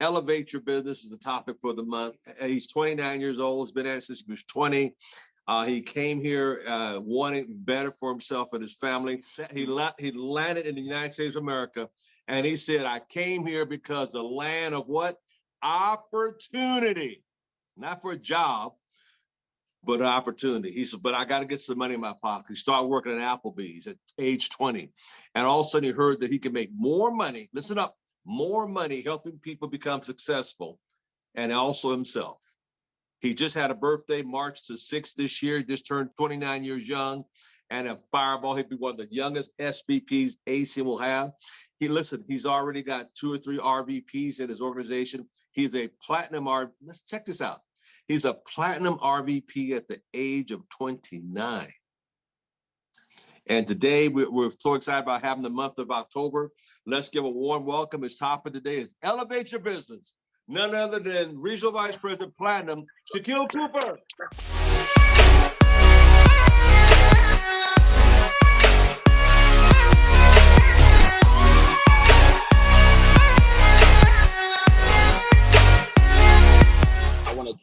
Elevate your business is the topic for the month. He's 29 years old. He's been at it since he was 20. He came here wanting better for himself and his family. He landed in the United States of America, and he said, I came here because the land of what? Opportunity. Not for a job, but an opportunity. He said, but I got to get some money in my pocket. He started working at Applebee's at age 20. And all of a sudden he heard that he could make more money. Listen up, more money helping people become successful, and also himself. He just had a birthday, March the 6th this year. He just turned 29 years young, and a fireball. He'd be one of the youngest SVPs AC will have. He's already got 2 or 3 RVPs in his organization. He's a platinum let's check this out. He's a platinum RVP at the age of 29. And today we're so excited about having the month of October. Let's give a warm welcome. His topic today is Elevate Your Business. None other than Regional Vice President Platinum, Shakeel Cooper.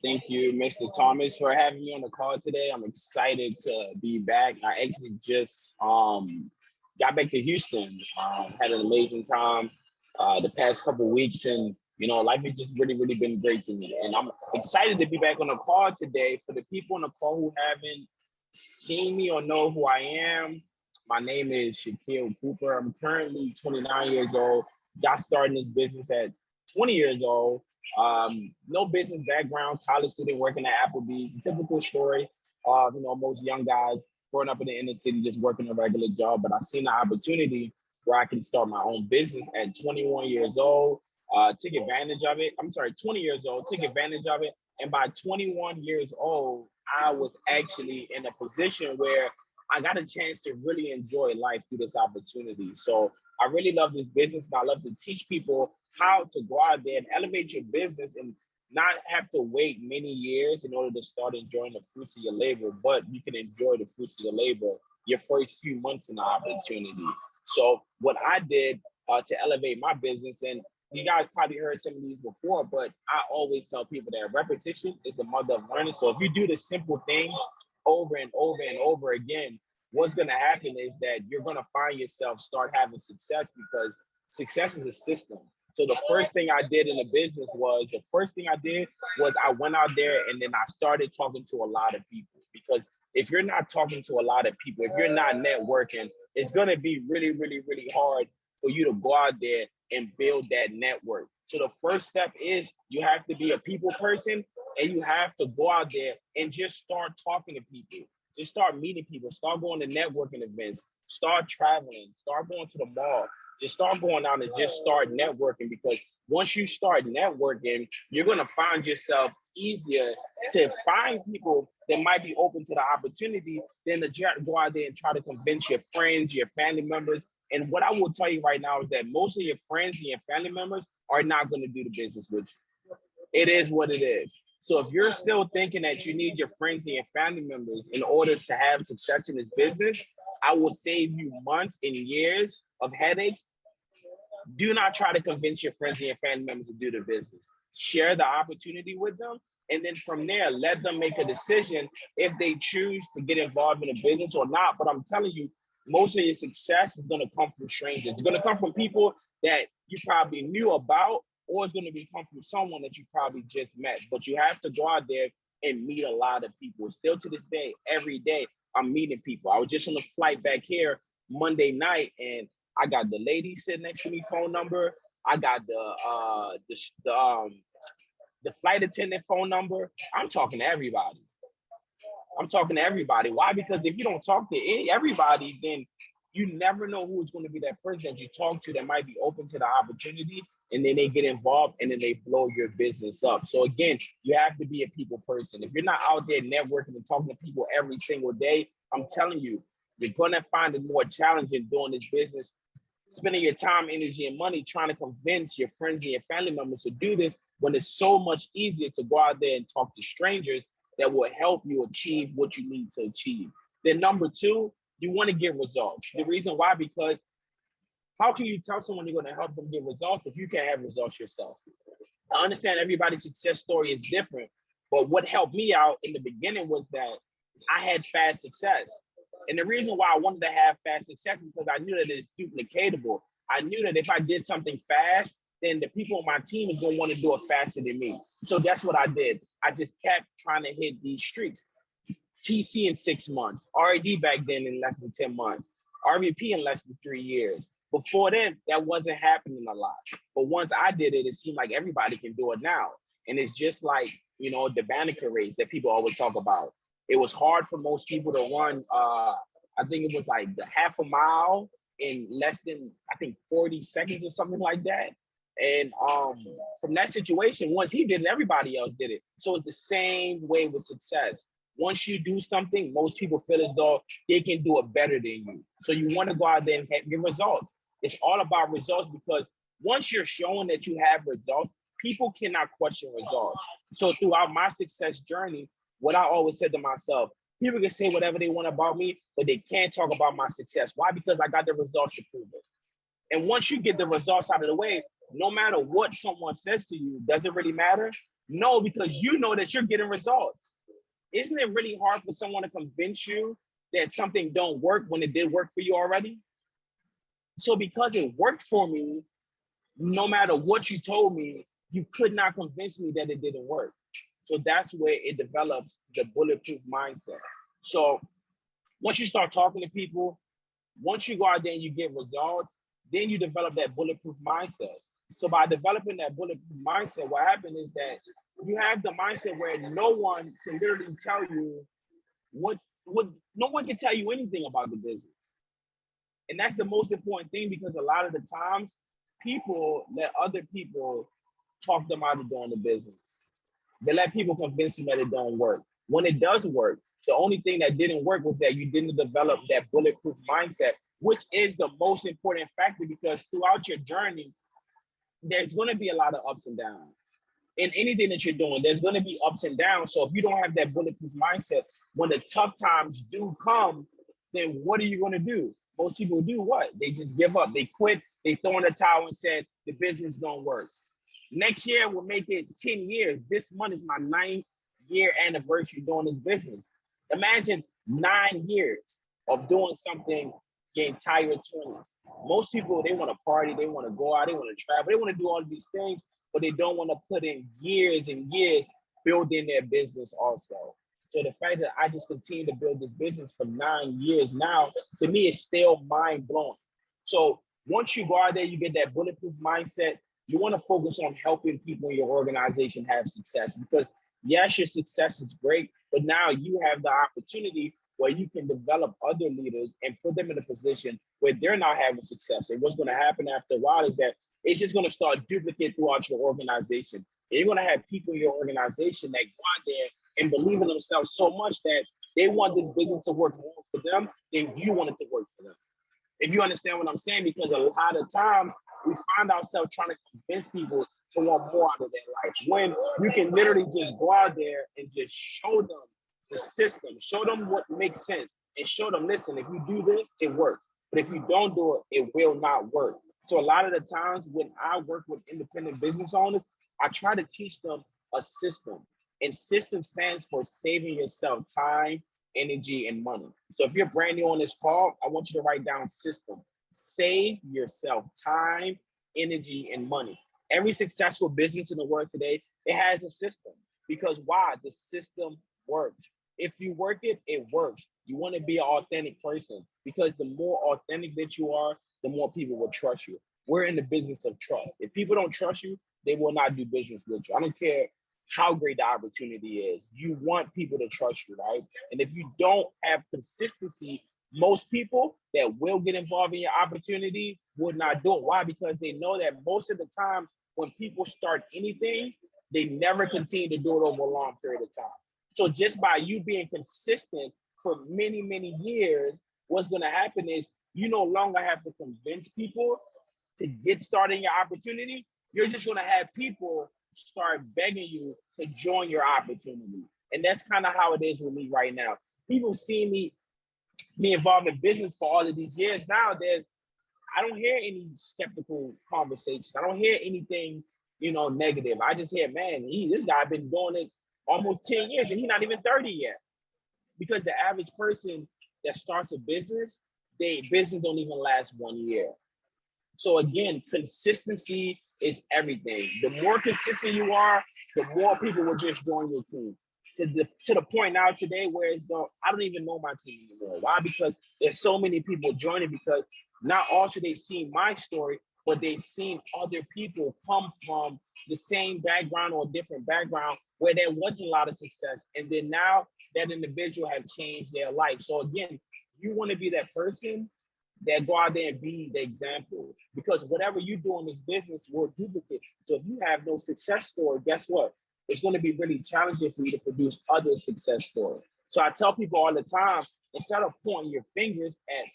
Thank you, Mr. Thomas, for having me on the call today. I'm excited to be back. I actually just got back to Houston. Had an amazing time the past couple of weeks, and life has just really been great to me. And I'm excited to be back on the call today. For the people on the call who haven't seen me or know who I am, my name is Shakeel Cooper. I'm currently 29 years old. Got started in this business at 20 years old. No business background, college student working at Applebee's, typical story of, most young guys growing up in the inner city, just working a regular job. But I seen the opportunity where I can start my own business at 21 years old, took advantage of it. 20 years old, took advantage of it. And by 21 years old, I was actually in a position where I got a chance to really enjoy life through this opportunity. So I really love this business, and I love to teach people how to go out there and elevate your business and not have to wait many years in order to start enjoying the fruits of your labor, but you can enjoy the fruits of your labor your first few months in the opportunity. So what I did to elevate my business, and you guys probably heard some of these before, but I always tell people that repetition is the mother of learning. So if you do the simple things over and over and over again, what's going to happen is that you're going to find yourself start having success, because success is a system. So the first thing I did in the business was I went out there and then I started talking to a lot of people. Because if you're not talking to a lot of people, if you're not networking, it's going to be really hard for you to go out there and build that network. So the first step is you have to be a people person, and you have to go out there and just start talking to people. Just start meeting people, start going to networking events, start traveling, start going to the mall, just start going out and just start networking. Because once you start networking, you're going to find yourself easier to find people that might be open to the opportunity than to go out there and try to convince your friends, your family members. And what I will tell you right now is that most of your friends and your family members are not going to do the business with you. It is what it is. So if you're still thinking that you need your friends and your family members in order to have success in this business, I will save you months and years of headaches. Do not try to convince your friends and your family members to do the business. Share the opportunity with them. And then from there, let them make a decision if they choose to get involved in a business or not. But I'm telling you, most of your success is going to come from strangers. It's going to come from people that you probably knew about, or it's going to come from someone that you probably just met. But you have to go out there and meet a lot of people. Still to this day, every day, I'm meeting people. I was just on the flight back here Monday night, and I got the lady sitting next to me phone number. I got the flight attendant phone number. I'm talking to everybody. Why? Because if you don't talk to everybody, then you never know who's going to be that person that you talk to that might be open to the opportunity, and then they get involved and then they blow your business up. So again, you have to be a people person. If you're not out there networking and talking to people every single day, I'm telling you, you're going to find it more challenging doing this business, spending your time, energy, and money trying to convince your friends and your family members to do this, when it's so much easier to go out there and talk to strangers that will help you achieve what you need to achieve. Then number two, you want to get results. The reason why, because how can you tell someone you're going to help them get results if you can't have results yourself? I understand everybody's success story is different, but what helped me out in the beginning was that I had fast success. And the reason why I wanted to have fast success is because I knew that it's duplicatable. I knew that if I did something fast, then the people on my team is going to want to do it faster than me. So that's what I did. I just kept trying to hit these streaks. TC in 6 months, RAD back then in less than 10 months, RVP in less than 3 years. Before then, that wasn't happening a lot. But once I did it, it seemed like everybody can do it now. And it's just like, you know, the Banneker race that people always talk about. It was hard for most people to run. I think it was like the half a mile in less than, I think, 40 seconds or something like that. And from that situation, once he did it, everybody else did it. So it's the same way with success. Once you do something, most people feel as though they can do it better than you. So you want to go out there and get results. It's all about results, because once you're showing that you have results, people cannot question results. So throughout my success journey, what I always said to myself, people can say whatever they want about me, but they can't talk about my success. Why? Because I got the results to prove it. And once you get the results out of the way, no matter what someone says to you, does it really matter? No, because you know that you're getting results. Isn't it really hard for someone to convince you that something don't work when it did work for you already? So because it worked for me, no matter what you told me, you could not convince me that it didn't work. So that's where it develops the bulletproof mindset. So once you start talking to people, once you go out there and you get results, then you develop that bulletproof mindset. So by developing that bulletproof mindset, what happened is that you have the mindset where no one can literally tell you what no one can tell you anything about the business. And that's the most important thing, because a lot of the times people let other people talk them out of doing the business. They let people convince them that it don't work. When it does work, the only thing that didn't work was that you didn't develop that bulletproof mindset, which is the most important factor, because throughout your journey, there's going to be a lot of ups and downs. In anything that you're doing, there's going to be ups and downs. So if you don't have that bulletproof mindset, when the tough times do come, then what are you going to do? Most people do what? They just give up. They quit. They throw in the towel and said, the business don't work. Next year, we'll make it 10 years. This month is my 9th-year anniversary doing this business. Imagine 9 years of doing something your entire 20s. Most people, they want to party, they want to go out, they want to travel, they want to do all of these things, but they don't want to put in years and years building their business also. So the fact that I just continue to build this business for 9 years now, to me, is still mind-blowing. So once you go out there, you get that bulletproof mindset, you want to focus on helping people in your organization have success, because yes, your success is great, but now you have the opportunity where you can develop other leaders and put them in a position where they're not having success. And what's going to happen after a while is that it's just going to start duplicating throughout your organization. And you're going to have people in your organization that go out there and believe in themselves so much that they want this business to work more for them than you want it to work for them. If you understand what I'm saying, because a lot of times we find ourselves trying to convince people to want more out of their life, when you can literally just go out there and just show them the system, show them what makes sense, and show them, listen, if you do this, it works. But if you don't do it, it will not work. So a lot of the times when I work with independent business owners, I try to teach them a system. And system stands for saving yourself time, energy, and money. So if you're brand new on this call, I want you to write down system. Save yourself time, energy, and money. Every successful business in the world today, it has a system. Because why? The system works. If you work it, it works. You want to be an authentic person, because the more authentic that you are, the more people will trust you. We're in the business of trust. If people don't trust you, they will not do business with you. I don't care how great the opportunity is. You want people to trust you, right? And if you don't have consistency, most people that will get involved in your opportunity would not do it. Why? Because they know that most of the time when people start anything, they never continue to do it over a long period of time. So just by you being consistent for many, many years, what's going to happen is you no longer have to convince people to get started in your opportunity. You're just going to have people start begging you to join your opportunity. And that's kind of how it is with me right now. People see me involved in business for all of these years. Now I don't hear any skeptical conversations. I don't hear anything negative. I just hear, man, this guy been doing it almost 10 years and he's not even 30 yet. Because the average person that starts a business, business don't even last 1 year. So again, consistency is everything. The more consistent you are, the more people will just join your team. To the point now today where I don't even know my team anymore. Why? Because there's so many people joining, because not also they seen my story, but they've seen other people come from the same background or different background where there wasn't a lot of success. And then now that individual have changed their life. So again, you want to be that person that go out there and be the example, because whatever you do in this business will duplicate. So if you have no success story, guess what? It's going to be really challenging for you to produce other success stories. So I tell people all the time, instead of pointing your fingers at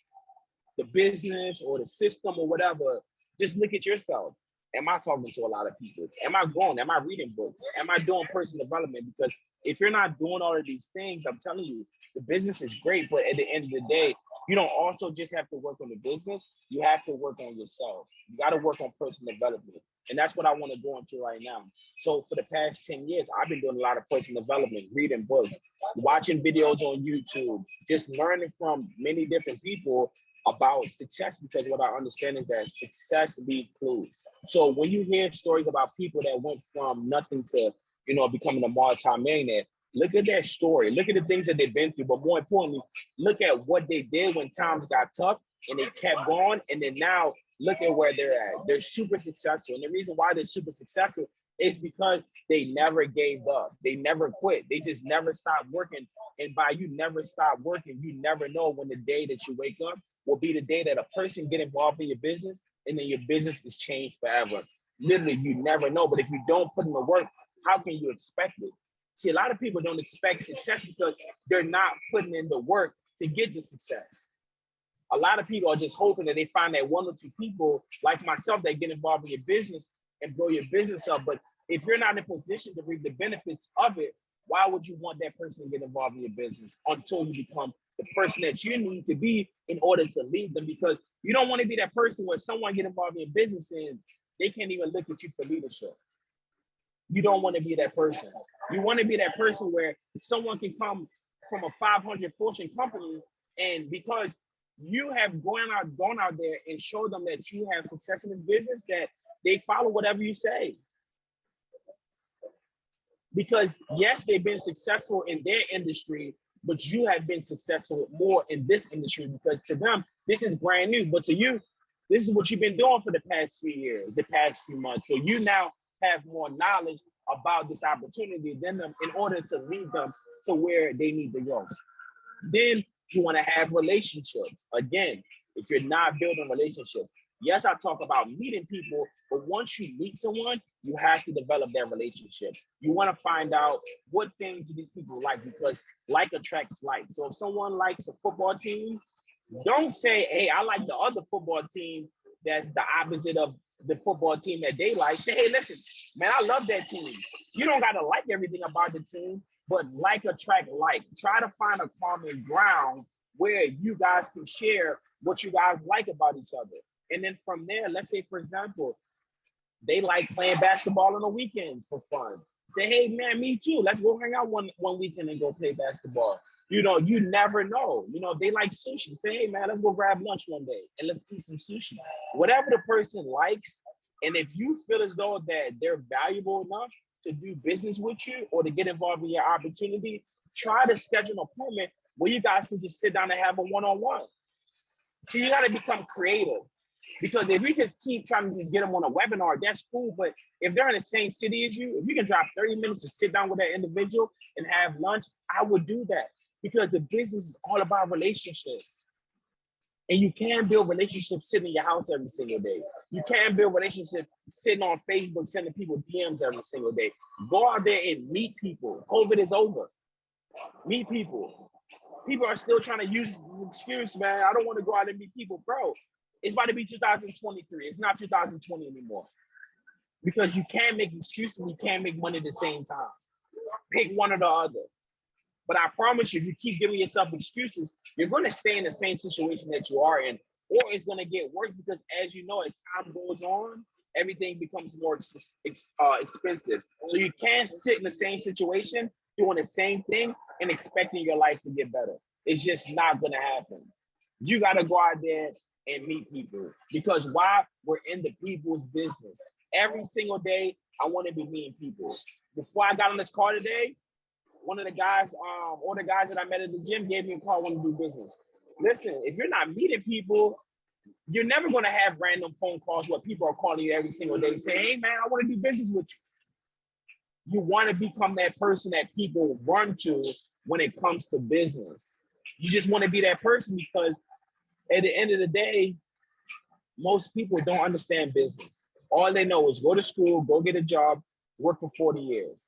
the business or the system or whatever, just look at yourself. Am I talking to a lot of people? Am I growing? Am I reading books? Am I doing personal development? Because if you're not doing all of these things, I'm telling you, the business is great, but at the end of the day, you don't also just have to work on the business. You have to work on yourself. You got to work on personal development. And that's what I want to go into right now. So for the past 10 years, I've been doing a lot of personal development, reading books, watching videos on YouTube, just learning from many different people about success, because what I understand is that success leaves clues. So when you hear stories about people that went from nothing to, becoming a multi-millionaire, look at their story, look at the things that they've been through, but more importantly, look at what they did when times got tough and they kept going. And then now look at where they're at. They're super successful. And the reason why they're super successful is because they never gave up. They never quit. They just never stopped working. And by you never stop working, you never know when the day that you wake up will be the day that a person get involved in your business and then your business is changed forever. Literally, you never know. But if you don't put in the work, how can you expect it? See, a lot of people don't expect success because they're not putting in the work to get the success. A lot of people are just hoping that they find that one or two people like myself that get involved in your business and blow your business up. But if you're not in a position to reap the benefits of it, why would you want that person to get involved in your business until you become the person that you need to be in order to lead them? Because you don't want to be that person where someone get involved in your business and they can't even look at you for leadership. You don't want to be that person. You want to be that person where someone can come from a 500 Fortune company, and because you have gone out there and showed them that you have success in this business, that they follow whatever you say. Because yes, they've been successful in their industry, but you have been successful more in this industry, because to them, this is brand new. But to you, this is what you've been doing for the past few years, the past few months. So you now have more knowledge about this opportunity than them in order to lead them to where they need to go. Then you want to have relationships. Again, if you're not building relationships, yes, I talk about meeting people, but once you meet someone, you have to develop that relationship. You want to find out what things do these people like, because like attracts like. So if someone likes a football team, don't say, hey, I like the other football team that's the opposite of the football team that they like. Say, hey, listen, man, I love that team. You don't got to like everything about the team, but like attract like. Try to find a common ground where you guys can share what you guys like about each other. And then from there, let's say, for example, they like playing basketball on the weekends for fun. Say, hey, man, me too. Let's go hang out one weekend and go play basketball. You never know. If they like sushi, say, hey, man, let's go grab lunch one day and let's eat some sushi. Whatever the person likes, and if you feel as though that they're valuable enough to do business with you or to get involved in your opportunity, try to schedule an appointment where you guys can just sit down and have a one-on-one. So you got to become creative, because if you just keep trying to just get them on a webinar, that's cool. But if they're in the same city as you, if you can drive 30 minutes to sit down with that individual and have lunch, I would do that, because the business is all about relationships. And you can't build relationships sitting in your house every single day. You can't build relationships sitting on Facebook, sending people DMs every single day. Go out there and meet people. COVID is over. Meet people. People are still trying to use this excuse, man. I don't want to go out and meet people. Bro, it's about to be 2023. It's not 2020 anymore. Because you can't make excuses and you can't make money at the same time. Pick one or the other. But I promise you, if you keep giving yourself excuses, you're going to stay in the same situation that you are in, or it's going to get worse, because as you know, as time goes on, everything becomes more expensive. So you can't sit in the same situation doing the same thing and expecting your life to get better. It's just not going to happen. You got to go out there and meet people, because why? We're in the people's business. Every single day, I want to be meeting people. Before I got on this call today, one of the guys, all the guys that I met at the gym gave me a call, want to do business. Listen, if you're not meeting people, you're never going to have random phone calls where people are calling you every single day saying, hey, man, I want to do business with you. You want to become that person that people run to when it comes to business. You just want to be that person, because at the end of the day, most people don't understand business. All they know is go to school, go get a job, work for 40 years.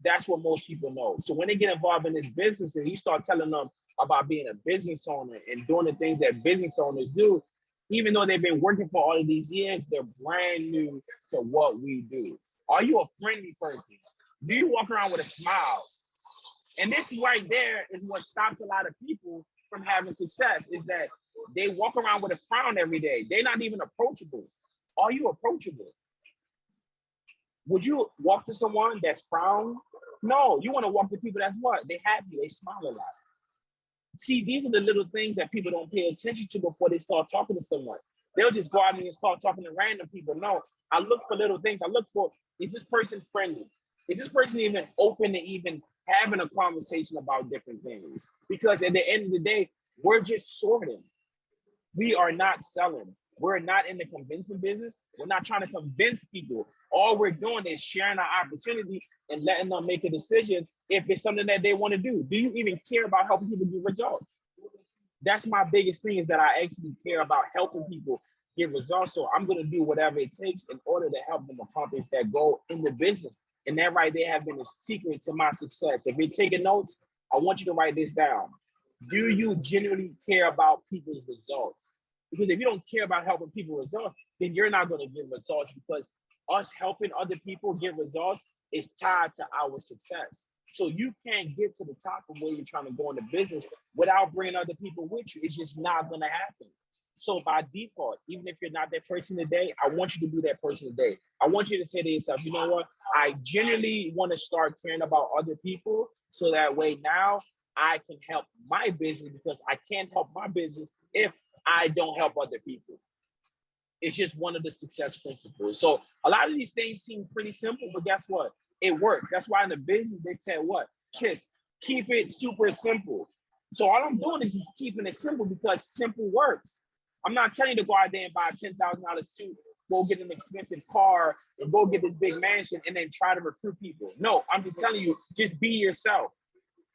That's what most people know. So when they get involved in this business and you start telling them about being a business owner and doing the things that business owners do, even though they've been working for all of these years, they're brand new to what we do. Are you a friendly person? Do you walk around with a smile? And this right there is what stops a lot of people from having success, is that they walk around with a frown every day. They're not even approachable. Are you approachable? Would you walk to someone that's frowned? No, you want to walk to people that's what? They happy, they smile a lot. See, these are the little things that people don't pay attention to before they start talking to someone. They'll just go out and start talking to random people. No, I look for little things. I look for, is this person friendly? Is this person even open to even having a conversation about different things? Because at the end of the day, we're just sorting. We are not selling. We're not in the convincing business. We're not trying to convince people. All we're doing is sharing our opportunity and letting them make a decision if it's something that they want to do. Do you even care about helping people get results? That's my biggest thing, is that I actually care about helping people get results. So I'm going to do whatever it takes in order to help them accomplish that goal in the business. And that right there has been the secret to my success. If you're taking notes, I want you to write this down. Do you genuinely care about people's results? Because if you don't care about helping people results, then you're not going to get results, because us helping other people get results is tied to our success. So you can't get to the top of where you're trying to go in the business without bringing other people with you. It's just not going to happen. So by default, even if you're not that person today, I want you to be that person today. I want you to say to yourself, you know what? I genuinely want to start caring about other people, so that way now I can help my business, because I can't help my business if I don't help other people. It's just one of the success principles. So a lot of these things seem pretty simple, but guess what? It works. That's why in the business, they said what? Keep it super simple. So all I'm doing is just keeping it simple, because simple works. I'm not telling you to go out there and buy a $10,000 suit, go get an expensive car, and go get this big mansion and then try to recruit people. No, I'm just telling you, just be yourself.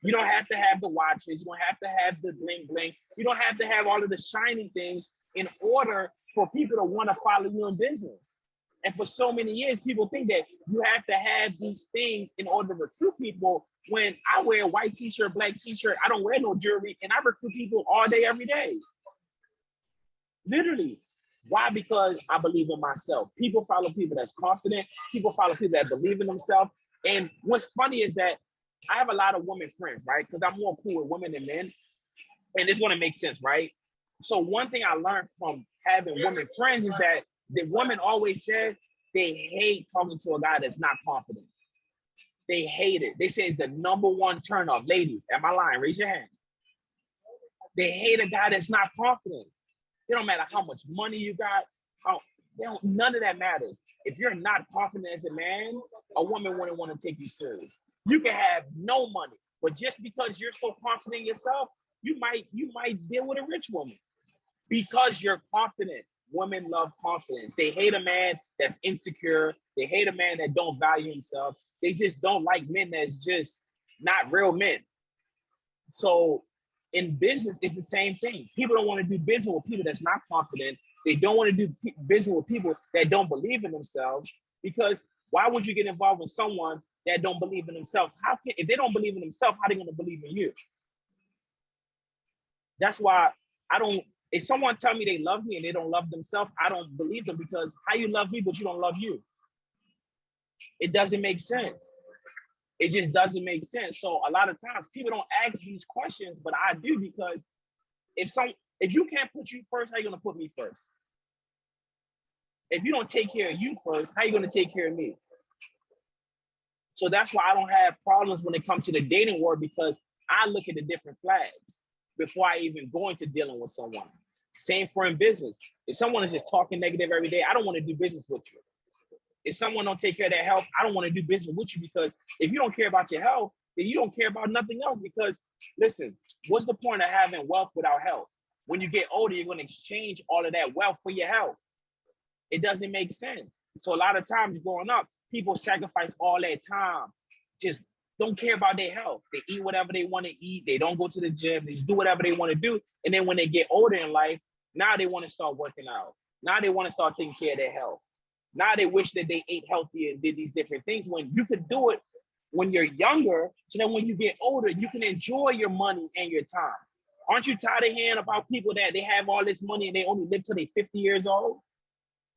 You don't have to have the watches. You don't have to have the bling bling. You don't have to have all of the shiny things in order for people to want to follow you in business. And for so many years, people think that you have to have these things in order to recruit people. When I wear a white t-shirt, black t-shirt, I don't wear no jewelry, and I recruit people all day, every day. Literally. Why? Because I believe in myself. People follow people that's confident. People follow people that believe in themselves. And what's funny is that I have a lot of women friends, right? Because I'm more cool with women than men. And it's going to make sense, right? So one thing I learned from having women friends is that the women always said they hate talking to a guy that's not confident. They hate it. They say it's the number one turnoff. Ladies, am I lying? Raise your hand. They hate a guy that's not confident. It don't matter how much money you got. None of that matters. If you're not confident as a man, a woman wouldn't want to take you serious. You can have no money, but just because you're so confident in yourself, you might deal with a rich woman because you're confident. Women love confidence. They hate a man that's insecure. They hate a man that don't value himself. They just don't like men that's just not real men. So in business, it's the same thing. People don't want to do business with people that's not confident. They don't want to do business with people that don't believe in themselves, because why would you get involved with someone that don't believe in themselves? If they don't believe in themselves, how are they going to believe in you? That's why if someone tell me they love me and they don't love themselves, I don't believe them, because how you love me, but you don't love you? It doesn't make sense. It just doesn't make sense. So a lot of times people don't ask these questions, but I do, because if you can't put you first, how are you going to put me first? if you don't take care of you first, how are you going to take care of me? So that's why I don't have problems when it comes to the dating world, because I look at the different flags before I even go into dealing with someone. Same for in business. If someone is just talking negative every day, I don't want to do business with you. If someone don't take care of their health, I don't want to do business with you, because if you don't care about your health, then you don't care about nothing else. Because listen, what's the point of having wealth without health? When you get older, you're going to exchange all of that wealth for your health. It doesn't make sense. So a lot of times growing up, people sacrifice all their time, just don't care about their health. They eat whatever they want to eat. They don't go to the gym. They just do whatever they want to do. And then when they get older in life, now they want to start working out. Now they want to start taking care of their health. Now they wish that they ate healthy and did these different things, when you could do it when you're younger, so that when you get older, you can enjoy your money and your time. Aren't you tired of hearing about people that they have all this money and they only live till they're 50 years old?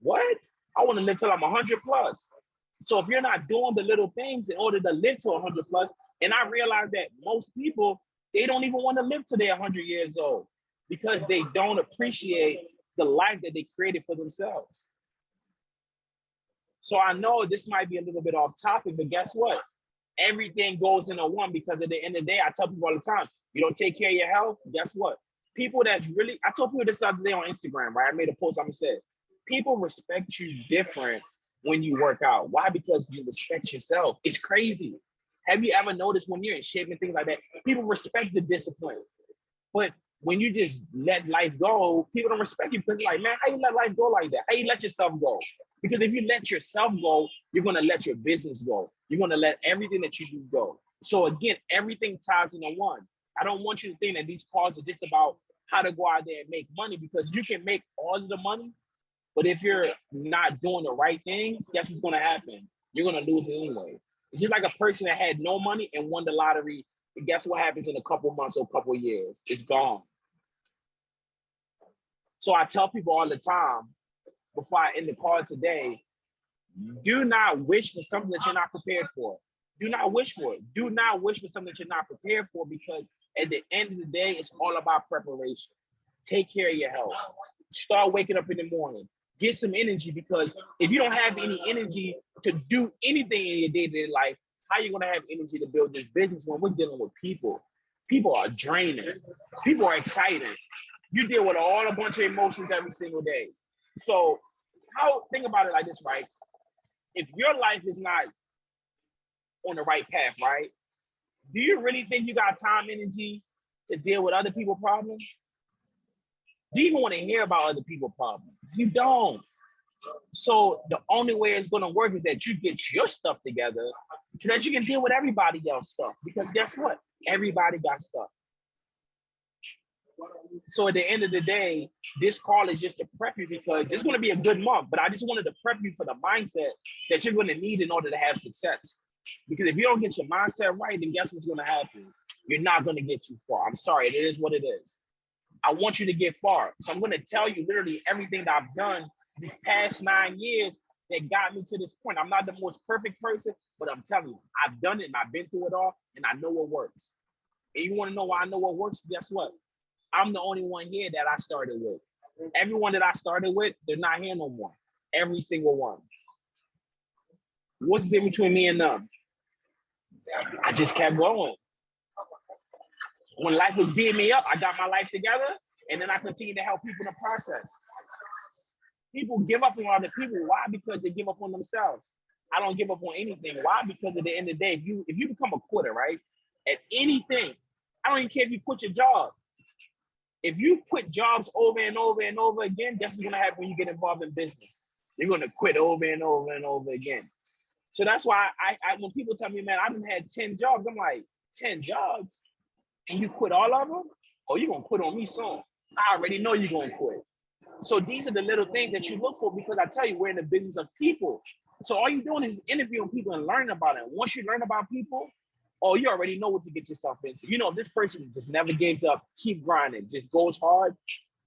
What? I want to live till I'm 100 plus. So if you're not doing the little things in order to live to 100 plus, and I realize that most people, they don't even want to live till they're 100 years old, because they don't appreciate the life that they created for themselves. So I know this might be a little bit off topic, but guess what? Everything goes into one, because at the end of the day, I tell people all the time, you don't take care of your health, guess what? People that's really, I told people this the other day on Instagram, right? I made a post, I'm gonna say, people respect you different when you work out. Why? Because you respect yourself. It's crazy. Have you ever noticed when you're in shape and things like that, people respect the discipline. But when you just let life go, people don't respect you, because like, man, how you let life go like that? How you let yourself go? Because if you let yourself go, you're going to let your business go. You're going to let everything that you do go. So again, everything ties into one. I don't want you to think that these calls are just about how to go out there and make money, because you can make all of the money, but if you're not doing the right things, guess what's going to happen? You're going to lose it anyway. It's just like a person that had no money and won the lottery. And guess what happens in a couple months or a couple years? It's gone. So I tell people all the time, before I end the call today, do not wish for something that you're not prepared for. Do not wish for it. Do not wish for something that you're not prepared for, because at the end of the day, it's all about preparation. Take care of your health. Start waking up in the morning. Get some energy, because if you don't have any energy to do anything in your day-to-day life, how are you going to have energy to build this business when we're dealing with people? People are draining. People are excited. You deal with a bunch of emotions every single day. So think about it like this, right? If your life is not on the right path, right? Do you really think you got time, energy to deal with other people's problems? Do you even want to hear about other people's problems? You don't. So the only way it's going to work is that you get your stuff together so that you can deal with everybody else's stuff. Because guess what? Everybody got stuff. So at the end of the day, this call is just to prep you, because it's going to be a good month, but I just wanted to prep you for the mindset that you're going to need in order to have success. Because if you don't get your mindset right, then guess what's going to happen? You're not going to get too far. I'm sorry, it is what it is. I want you to get far. So I'm going to tell you literally everything that I've done these past 9 years that got me to this point. I'm not the most perfect person, but I'm telling you, I've done it and I've been through it all, and I know what works. And you want to know why I know what works? Guess what? I'm the only one here that I started with. Everyone that I started with, they're not here no more. Every single one. What's the difference between me and them? I just kept going. When life was beating me up, I got my life together, and then I continued to help people in the process. People give up on other people. Why? Because they give up on themselves. I don't give up on anything. Why? Because at the end of the day, if you become a quitter, right, at anything, I don't even care if you quit your job. If you quit jobs over and over and over again, guess what's going to happen when you get involved in business? You're going to quit over and over and over again. So that's why I when people tell me, man, I've had 10 jobs, I'm like, 10 jobs? And you quit all of them? Oh, you're going to quit on me soon. I already know you're going to quit. So these are the little things that you look for, because I tell you, we're in the business of people. So all you're doing is interviewing people and learning about it. Once you learn about people, oh, you already know what to get yourself into. You know, this person just never gives up, keep grinding, just goes hard.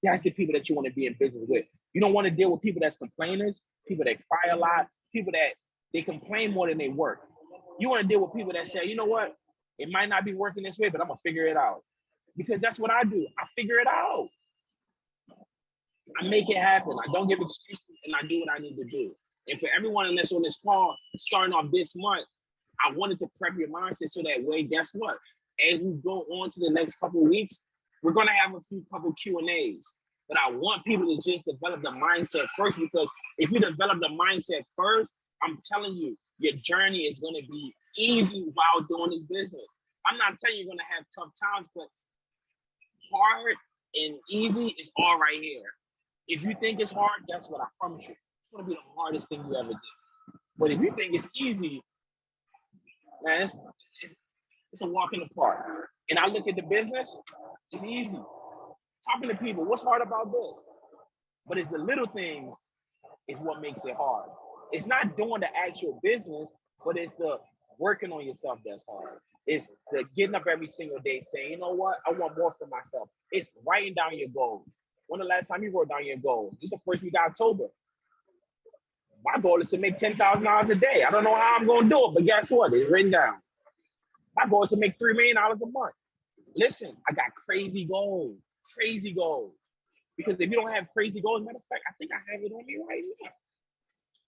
That's the people that you want to be in business with. You don't want to deal with people that's complainers, people that cry a lot, people that they complain more than they work. You want to deal with people that say, you know what? It might not be working this way, but I'm going to figure it out. Because that's what I do. I figure it out. I make it happen. I don't give excuses, and I do what I need to do. And for everyone that's on this call, starting off this month, I wanted to prep your mindset so that way, guess what? As we go on to the next couple of weeks, we're gonna have a few couple Q&As. But I want people to just develop the mindset first, because if you develop the mindset first, I'm telling you, your journey is gonna be easy while doing this business. I'm not telling you you're gonna have tough times, but hard and easy is all right here. If you think it's hard, guess what? I promise you, it's gonna be the hardest thing you ever did. But if you think it's easy, man, it's a walk in the park. And I look at the business, it's easy. Talking to people, what's hard about this? But it's the little things is what makes it hard. It's not doing the actual business, but it's the working on yourself that's hard. It's the getting up every single day saying, you know what, I want more for myself. It's writing down your goals. When the last time you wrote down your goals? It's the first week of October. My goal is to make $10,000 a day. I don't know how I'm going to do it, but guess what? It's written down. My goal is to make $3 million a month. Listen, I got crazy goals. Because if you don't have crazy goals, matter of fact, I think I have it on me right now.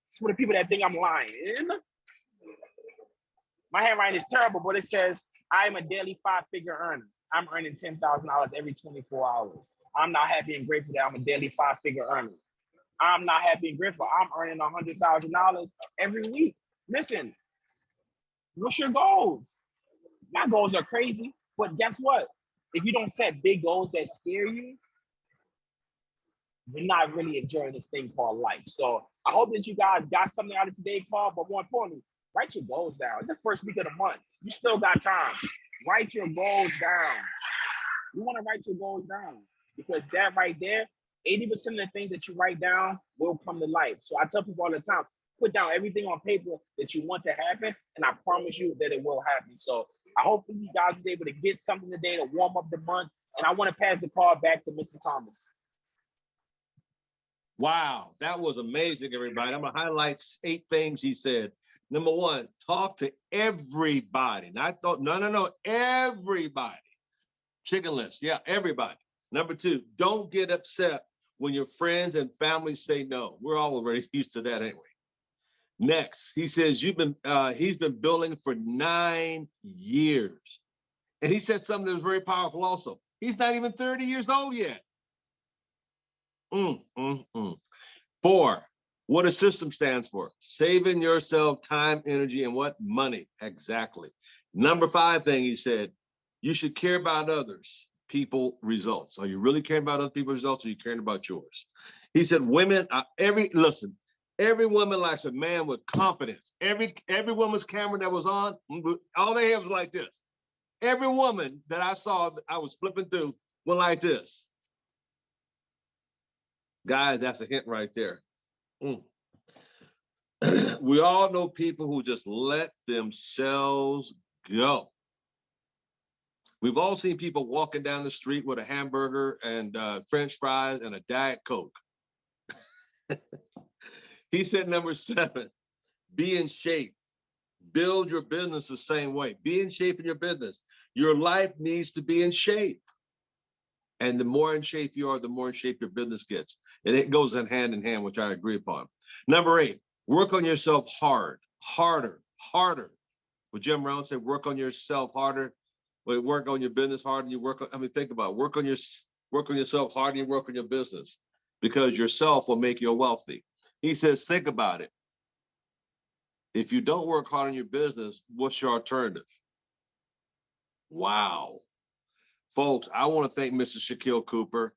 It's for the people that think I'm lying. My handwriting is terrible, but it says, I am a daily 5-figure earner. I'm earning $10,000 every 24 hours. I'm not happy and grateful that I'm a daily 5-figure earner. I'm not happy and grateful. I'm earning $100,000 every week. Listen, what's your goals? My goals are crazy, but guess what? If you don't set big goals that scare you, you're not really enjoying this thing called life. So I hope that you guys got something out of today's call, but more importantly, write your goals down. It's the first week of the month. You still got time. Write your goals down. You want to write your goals down, because that right there, 80% of the things that you write down will come to life. So I tell people all the time, put down everything on paper that you want to happen, and I promise you that it will happen. So I hope you guys was able to get something today to warm up the month, and I want to pass the call back to Mr. Thomas. Wow, that was amazing, everybody. I'm going to highlight 8 things he said. Number 1, talk to everybody. Not no, everybody. Chicken list, yeah, everybody. Number 2, don't get upset when your friends and family say no. We're all already used to that, ain't we? Next, he says he's been building for 9 years. And he said something that was very powerful also. He's not even 30 years old yet. 4, what a system stands for. Saving yourself time, energy, and what? Money. Exactly. Number 5 thing he said, you should care about others, people, results. Are you really caring about other people's results, or are you caring about yours? He said, women, every woman likes a man with confidence. Every woman's camera that was on, all they had was like this. Every woman that I saw, I was flipping through, went like this. Guys, that's a hint right there. We all know people who just let themselves go. We've all seen people walking down the street with a hamburger and French fries and a Diet Coke. He said number 7, be in shape. Build your business the same way. Be in shape in your business. Your life needs to be in shape. And the more in shape you are, the more in shape your business gets. And it goes in hand, which I agree upon. Number 8, work on yourself harder. What Jim Rohn said, work on yourself harder. Well, work on your business harder. Think about it. Work on yourself harder. You work on your business, because yourself will make you wealthy. He says, think about it. If you don't work hard on your business, what's your alternative? Wow. Folks, I want to thank Mr. Shakeel Cooper.